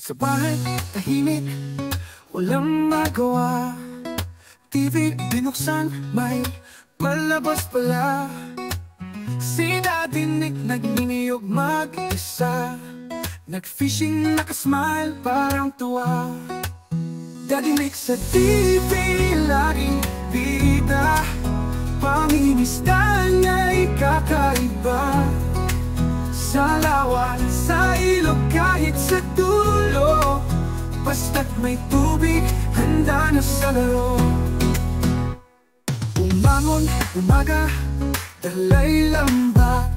Sa bahay, tahimik, walang magawa. TV binuksan, may palabas pala. Sinadinig, nagniniyog mag-isa. Nag-fishing, nakasmile, parang tuwa. Dadinig sa TV, laging bida. Pangingisda niya'y kakaiba. Sa lawan, sa ilog, kahit sa dulo, basta't may tubig, handa na sa laro. Umangon, umaga, dalay lamba.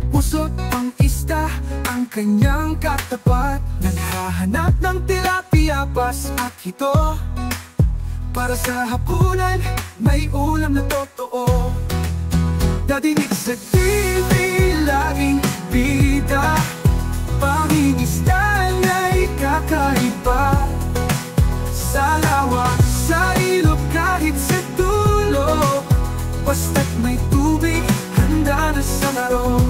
Pusot pang isda, ang kanyang katapat. Naghahanap ng tilapia, pas at hito. Para sa hapunan, may ulam na totoo. Dadinig sa TV, laging bida. Pangingisda na'y kakaiba. Sa lawa, sa ilog, kahit sa dulo, basta't may tubig, handa na sa laro.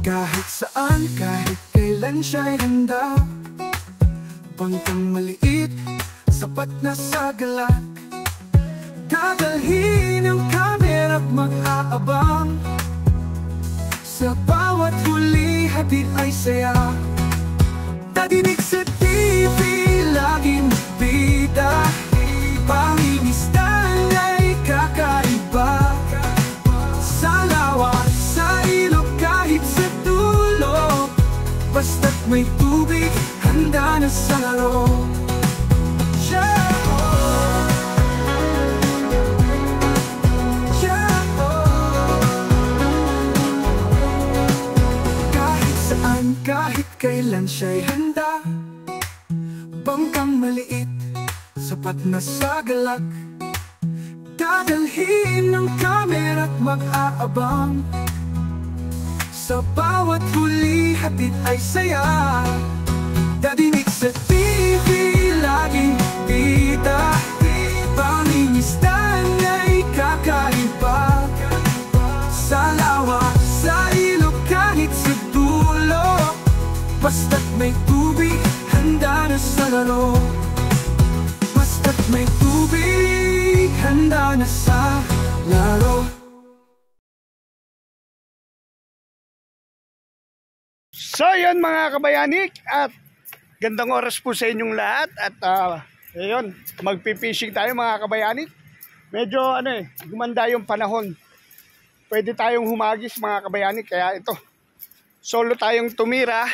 Kahit saan, kahit kailan siya'y handa. Bangkang maliit, sapat na sa galak. Dadalhin ang kamera't mag-aabang. Sa bawat huli, hatid ay saya. Dadinig sa TV, laging bida. Pangingisda na'y kakaiba. Sa lawa, sa ilog, kahit sa dulo, basta't may tubig, handa na sa laro. Kahit kailan siya'y handa. Bangkang maliit, sapat na sa galak. Dadalhin ng kamera't mag-aabang. Sa bawat huli, hatid ay saya. Dadinig sa TV, laging bida. Pangingisda na'y kakaiba. Sa lawa, sa ilog, kahit sa dulo, basta't may tubig, handa na sa laro. Basta't may tubig, handa na sa laro. So yun mga kabayanik, at gandang oras po sa inyong lahat. At yun, magpipishing tayo mga kabayanik. Medyo gumanda yung panahon. Pwede tayong humagis mga kabayanik. Kaya ito, solo tayong tumira.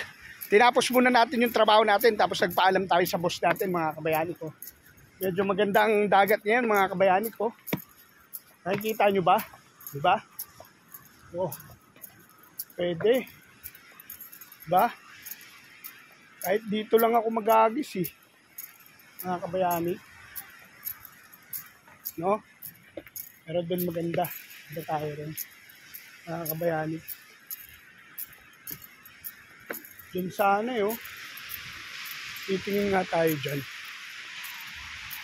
Tinapos muna natin yung trabaho natin, tapos nagpaalam tayo sa boss natin mga kabayani ko. Medyo magandang dagat ngayon mga kabayani ko. Nakikita nyo ba? Diba? Oh, pwede. Diba? Kahit dito lang ako mag-agis mga kabayani. No? Pero doon maganda. Ito tayo rin mga kabayani. Diyan sana titingin nga tayo dyan.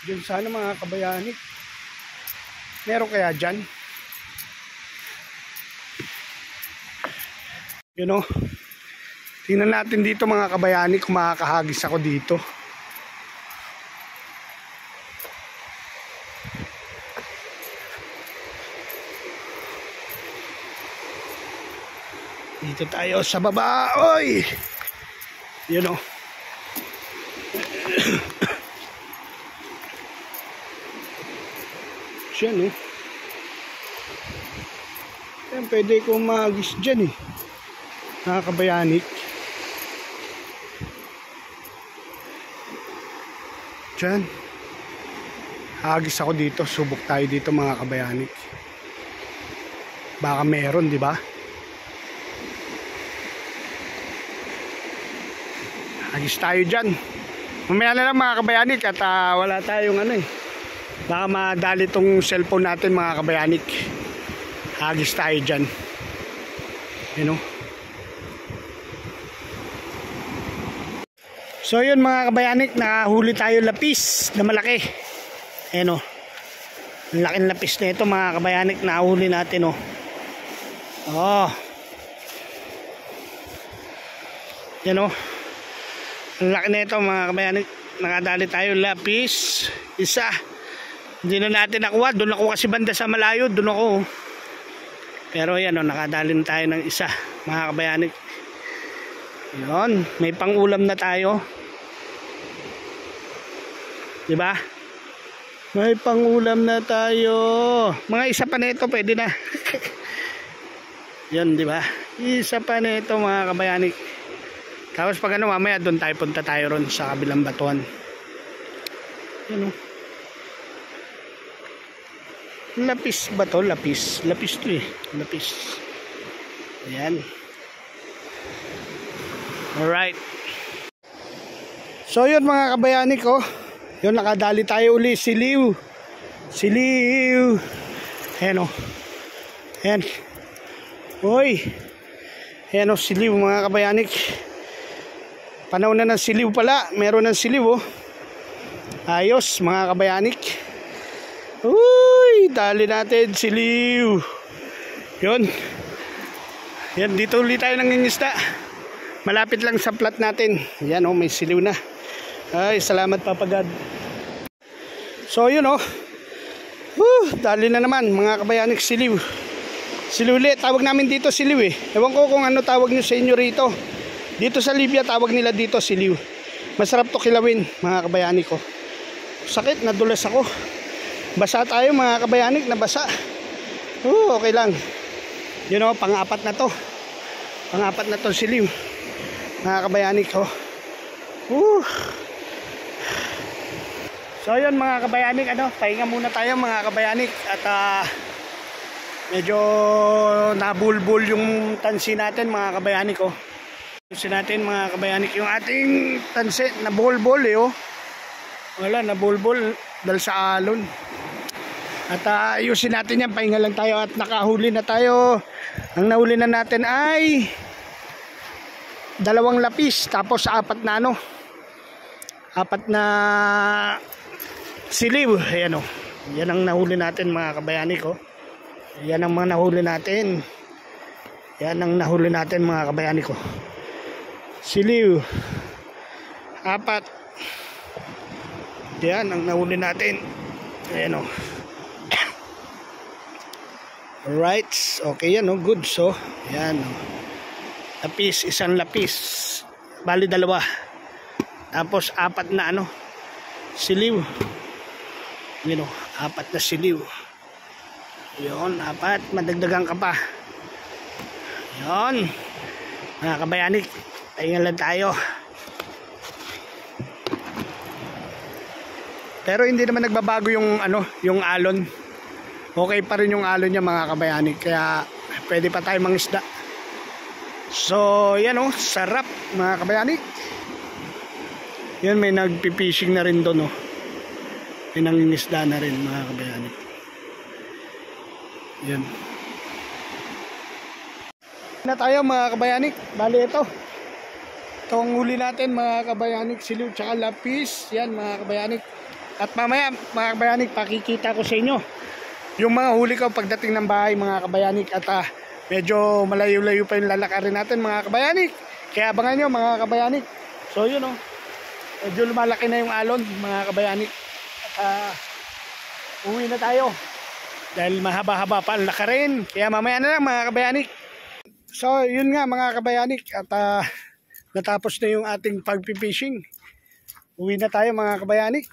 Diyan sana mga kabayani. Meron kaya dyan? Tingnan natin dito mga kabayani kung makakahagis ako dito. Dito tayo sa baba. Oy! Yan o. Siyan Yan, pwede ko magis dyan mga kabayanik. Diyan. Hagis ako dito. Subok tayo dito mga kabayanik. Baka meron, di ba? Hagis tayo dyan. Mamaya na lang mga kabayanik. At wala tayong baka madali tong cellphone natin mga kabayanik. Hagis tayo dyan. So yun mga kabayanik, nakahuli tayo lapis na malaki. Ang laking lapis na ito mga kabayanik, nakahuli natin Oh. Yan Ang laki na ito mga kabayanik. Nakadali tayo lapis. Isa. Hindi na natin nakuha. Doon ako kasi banda sa malayo. Doon ako. Pero yan o, nakadali tayo ng isa mga kabayanik. Yun. May pangulam na tayo. Diba? May pangulam na tayo. Mga isa pa na ito pwede na. Yan diba? Isa pa na ito mga kabayanik. Tapos pag ano mamaya doon tayo punta tayo ron sa kabilang batuan. Yan o. Lapis ba to? Lapis. Lapis to eh. Lapis. Ayan. Alright. So yun mga kabayanik oh. Yun nakadali tayo uli. Siliw. Siliw. Ayan o. Ayan. Uy. Ayan o siliw mga kabayanik. Panahon na ng siliw pala. Meron ng siliw oh. Ayos mga kabayanik. Uy, dali natin siliw. Yun. Yan, dito ulit tayo nangingisda. Malapit lang sa plat natin. Yan oh, may siliw na. Ay, salamat papagad. So yun oh. Dali na naman mga kabayanik siliw. Siliw ulit. Tawag namin dito siliw eh. Ewan ko kung ano tawag nyo sa inyo rito. Dito sa Libya tawag nila dito siliw. Masarap to kilawin mga kabayanik ko. Sakit, nadulas ako. Basa tayo mga kabayanik, nabasa. Okay lang. Yun o, pang-apat na to. Pang-apat na to siliw mga kabayanik ko. So yun mga kabayanik, ano, pahinga muna tayo mga kabayanik. At medyo nabulbul yung tansi natin mga kabayanik ko. Tansi natin mga kabayanik, yung ating tansi nabulbul eh oh. Wala, nabulbul dahil sa alon. At ayusin natin yan, pahinga lang tayo at nakahuli na tayo. Ang nahuli na natin ay 2 lapis, tapos 4 na ano, 4 na siliw. Ayan o, yan ang nahuli natin mga kabayanik ko. Yan ang mga nahuli natin. Yan ang nahuli natin mga kabayanik ko. Siliw 4. Yan ang nahuli natin. Ayan o. Alright, okay yan, no? Good. So, yan. Lapis, 1 lapis. Bali 2. Tapos 4 na ano, siliw. Yun o, 4 na siliw. Yun, 4. Madagdagan ka pa. Yun. Mga kabayanik, pahinga lang tayo. Pero hindi naman nagbabago yung ano, yung alon. Okay pa rin yung alon niya mga kabayanik. Kaya pwede pa tayo mangisda. So yan oh, sarap mga kabayanik. Yan, may nagpipishing na rin doon oh. May nangingisda na rin mga kabayanik. Yan. Na tayo mga kabayanik. Bali ito. Itong huli natin mga kabayanik, siliw tsaka lapis. Yan mga kabayanik. At mamaya mga kabayanik, pakikita ko sa inyo yung mga huli ko pagdating ng bahay mga kabayanik. At medyo malayo-layo pa yung lalakarin natin mga kabayanik. Kaya abangan nyo mga kabayanik. So yun o, medyo lumalaki na yung alon mga kabayanik. At uwi na tayo dahil mahaba-haba pa ang lakarin. Kaya mamaya na lang mga kabayanik. So yun nga mga kabayanik. At natapos na yung ating pagpipishing. Uwi na tayo mga kabayanik.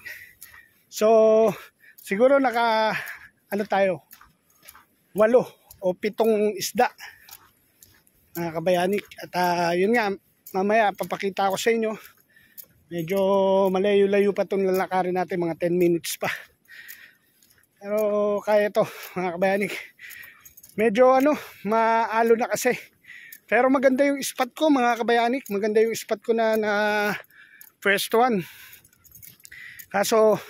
So siguro ano tayo, 8 o 7 isda mga kabayanik. At yun nga, mamaya papakita ko sa inyo. Medyo malayo-layo pa itong lalakarin natin, mga 10 minutes pa. Pero kaya ito mga kabayanik. Medyo ano, maalo na kasi. Pero maganda yung spot ko mga kabayanik. Maganda yung spot ko na pwestuhan. Kaso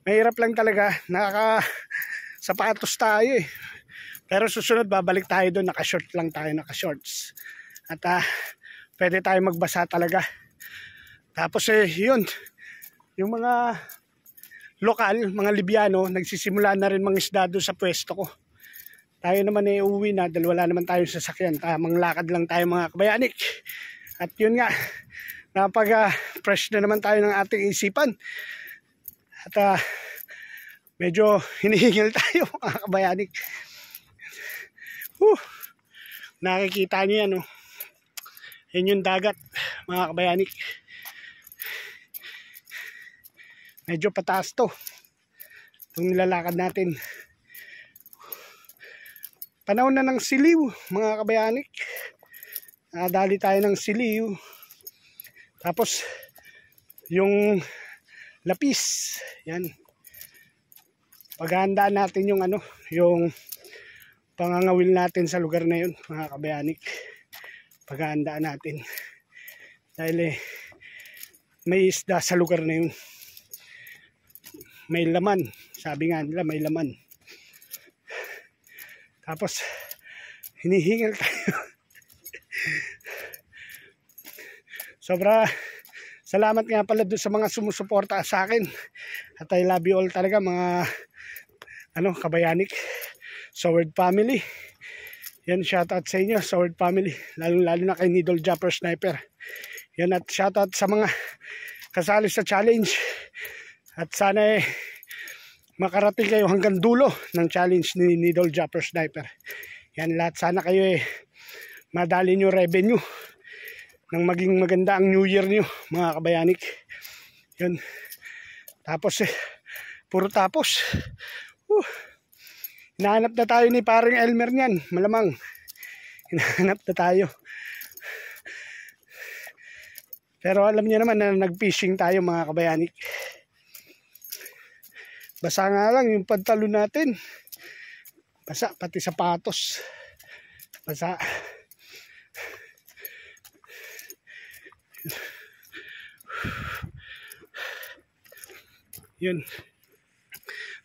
mahirap lang talaga, sapatos tayo eh. Pero susunod babalik tayo doon, naka-short lang tayo, naka-shorts. At pwede tayo magbasa talaga. Tapos yun, yung mga lokal, mga Libyano, nagsisimula na rin mangisda doon sa pwesto ko. Tayo naman uwi na dahil wala naman tayong sasakyan. Tamang lakad lang tayo mga kabayanik. At yun nga, refresh na naman tayo ng ating isipan. At medyo hinihingil tayo mga kabayanik. Nakikita nyo yan, oh. Yan yung dagat mga kabayanik. Medyo pataas to itong nilalakad natin. Panahon na ng siliw mga kabayanik. Dali tayo ng siliw. Tapos yung lapis, yan. Paghahandaan natin yung yung pangangawil natin sa lugar na yun mga kabayanik. Paghahandaan natin dahil may isda sa lugar na yun, may laman, sabi nga nila may laman. Tapos hinihingal tayo. Sobra salamat nga pala doon sa mga sumusuporta sa akin, at I love you all talaga mga kabayanik, Sword family. Yan, shoutout sa inyo, Sword family. Lalo na kay Needle Jumper Sniper. Yan, at shoutout sa mga kasali sa challenge. At sana makarating kayo hanggang dulo ng challenge ni Needle Jumper Sniper. Yan, lahat sana kayo madali nyo revenue nang maging maganda ang New Year nyo mga kabayanik. Yan. Tapos puro tapos. Hinahanap na tayo ni paring Elmer niyan, malamang. Hinahanap na tayo. Pero alam niyo naman na nag-fishing tayo mga kabayanik. Basa nga lang yung pantalon natin. Basa, pati sapatos. Basa. Yun.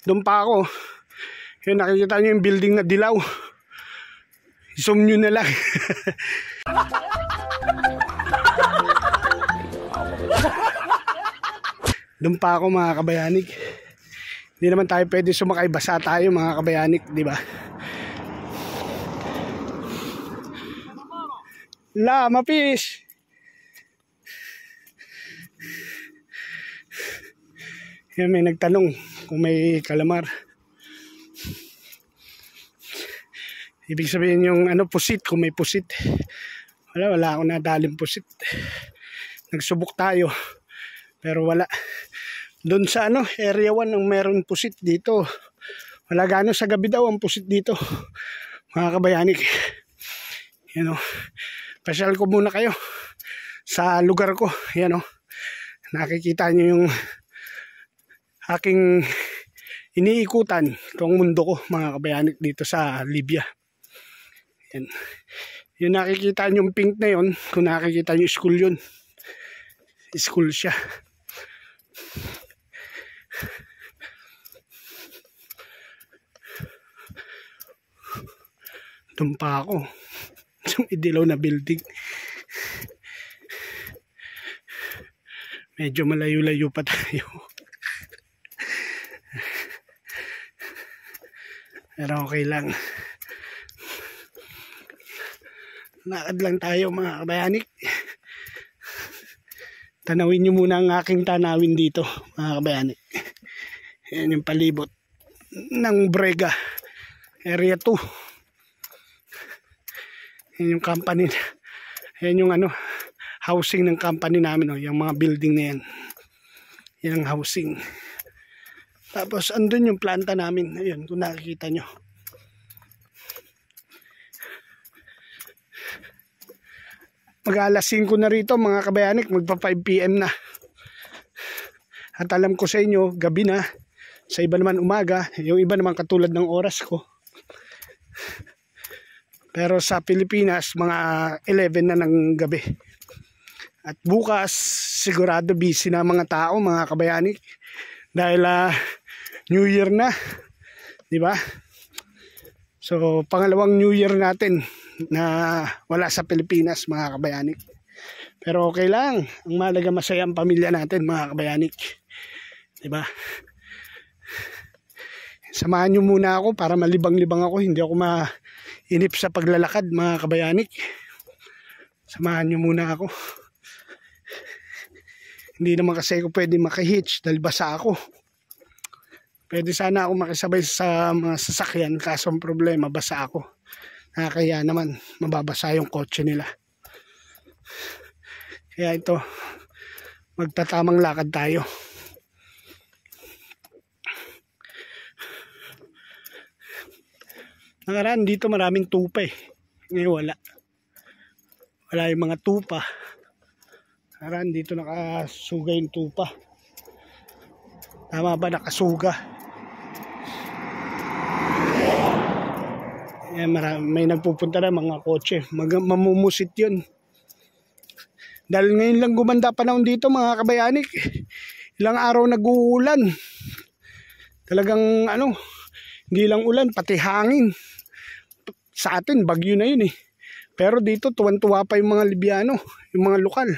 Doon pa ako. Yun, nakikita nyo yung building na dilaw. Zoom nyo na lang. Doon pa ako mga kabayanik. Hindi naman tayo pwede sumakay, basa tayo mga kabayanik, di ba? Mapish. Yan, may nagtanong kung may kalamar. Ibig sabihin yung pusit, kung may pusit. Wala akong nadaling pusit. Nagsubok tayo pero wala. Doon sa area 1 ang meron pusit dito. Wala gano sa gabi daw ang pusit dito mga kabayanik. Pasyal ko muna kayo sa lugar ko. Yan, nakikita nyo yung aking iniikutan, itong mundo ko mga kabayanik dito sa Libya. Yan. Yung nakikita nyo yung pink na yun, kung nakikita nyo school yun. School siya. Doon pa ako. Yung idilaw na building. Medyo malayo-layo pa tayo. Pero okay lang. Lakad lang tayo mga kabayanik. Tanawin nyo muna ang aking tanawin dito mga kabayanik. Yan yung palibot ng Brega Area 2. Yan yung company. Yan yung housing ng company namin. Yung mga building na yan. Yan ang housing. Tapos andun yung planta namin. Ayun, kung nakikita nyo. Mag-alas 5 na rito mga kabayanik, magpa 5 PM na. At alam ko sa inyo, gabi na. Sa iba naman umaga, yung iba naman katulad ng oras ko. Pero sa Pilipinas, mga 11 na ng gabi. At bukas, sigurado busy na mga tao, mga kabayanik. Dahil New Year na, di ba? So, pangalawang New Year natin na wala sa Pilipinas, mga kabayanik. Pero okay lang, ang mahalaga masaya ang pamilya natin, mga kabayanik. Diba? Samahan nyo muna ako para malibang-libang ako, hindi ako mainip sa paglalakad, mga kabayanik. Samahan nyo muna ako. Hindi naman kasi ako pwede makihitch dahil basa ako. Pwede sana ako makisabay sa mga sasakyan, kaso ang problema, basa ako. Kaya naman, mababasa yung kotse nila. Kaya ito, magtatamang lakad tayo. Nakaraan dito maraming tupa eh. Ngayon wala. Wala yung mga tupa. Nakaraan dito nakasuga yung tupa. Tama ba, nakasuga? May nagpupunta na mga kotse. Mamumusit yun. Dahil ngayon lang gumanda panahon dito mga kabayanik. Ilang araw nag-uulan. Talagang hindi lang ulan, pati hangin. Sa atin, bagyo na yun eh. Pero dito, tuwan-tuwa pa yung mga Libyano, yung mga lokal.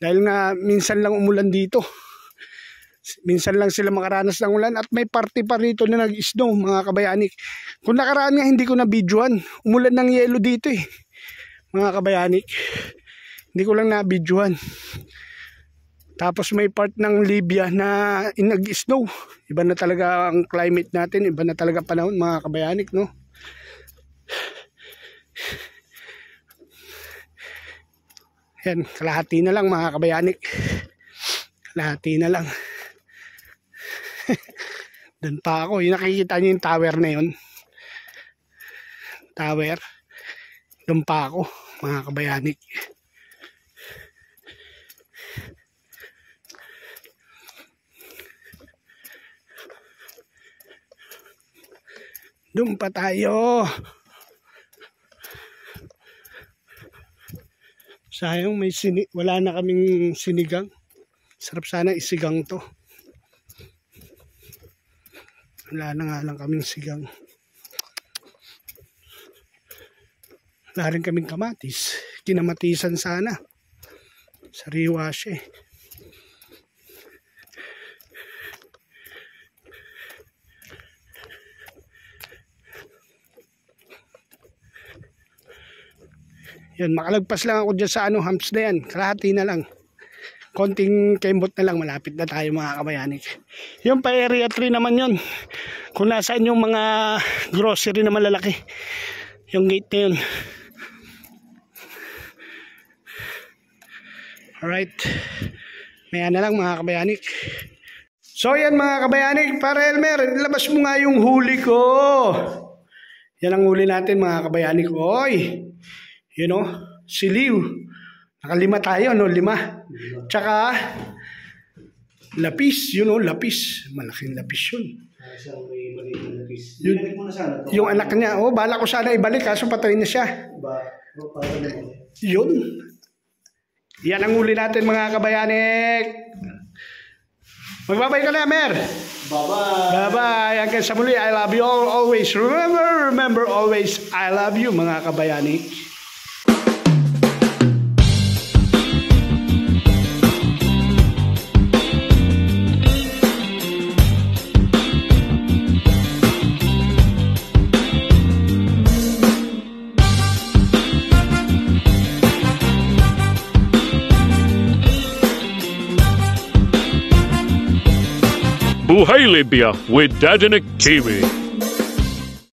Dahil nga, minsan lang umulan dito. Minsan lang sila makaranas ng ulan at may party pa rito na nag-snow mga kabayanik. Kung nakaraan nga hindi ko na videohan, umulan ng yelo dito eh mga kabayanik. Hindi ko lang na videohan. Tapos may part ng Libya na nag-snow. Iba na talaga ang climate natin, iba na talaga panahon mga kabayanik, no? Yan, kalahati na lang mga kabayanik. Kalahati na lang. Doon pa ako, yung nakikita nyo yung tower na yun. Tower. Doon pa ako, mga kabayanik. Doon pa tayo. Sayang wala na kaming sinigang. Sarap sana isigang to. Wala na nga lang kaming sigang. Wala rin kaming kamatis. Kinamatisan sana. Sariwa siya eh. Yan, makalagpas lang ako dyan sa humps na yan. Kalahati na lang. Konting kembot na lang, malapit na tayo mga kabayanik. Yung pa area 3 naman yun. Kung nasaan yung mga grocery na malalaki. Yung gate na yun. Alright. Maya na lang mga kabayanik. So yan mga kabayanik, para Elmer, ilabas mo nga yung huli ko. Yan ang huli natin mga kabayanik. Oy, you know, siliw. Nakalima tayo, no? 5. Tsaka, lapis, yun o, lapis. Malaking lapis yun. Yung anak niya, bala ko sana ibalik, kaso patay na siya. Yun. Yan ang huli natin mga kabayanik. Magbabay ka na, Mer. Bye-bye. Bye-bye. Hanggang sa muli, I love you all, always. Remember always, I love you mga kabayanik. Buhay Libya with Dadinik TV.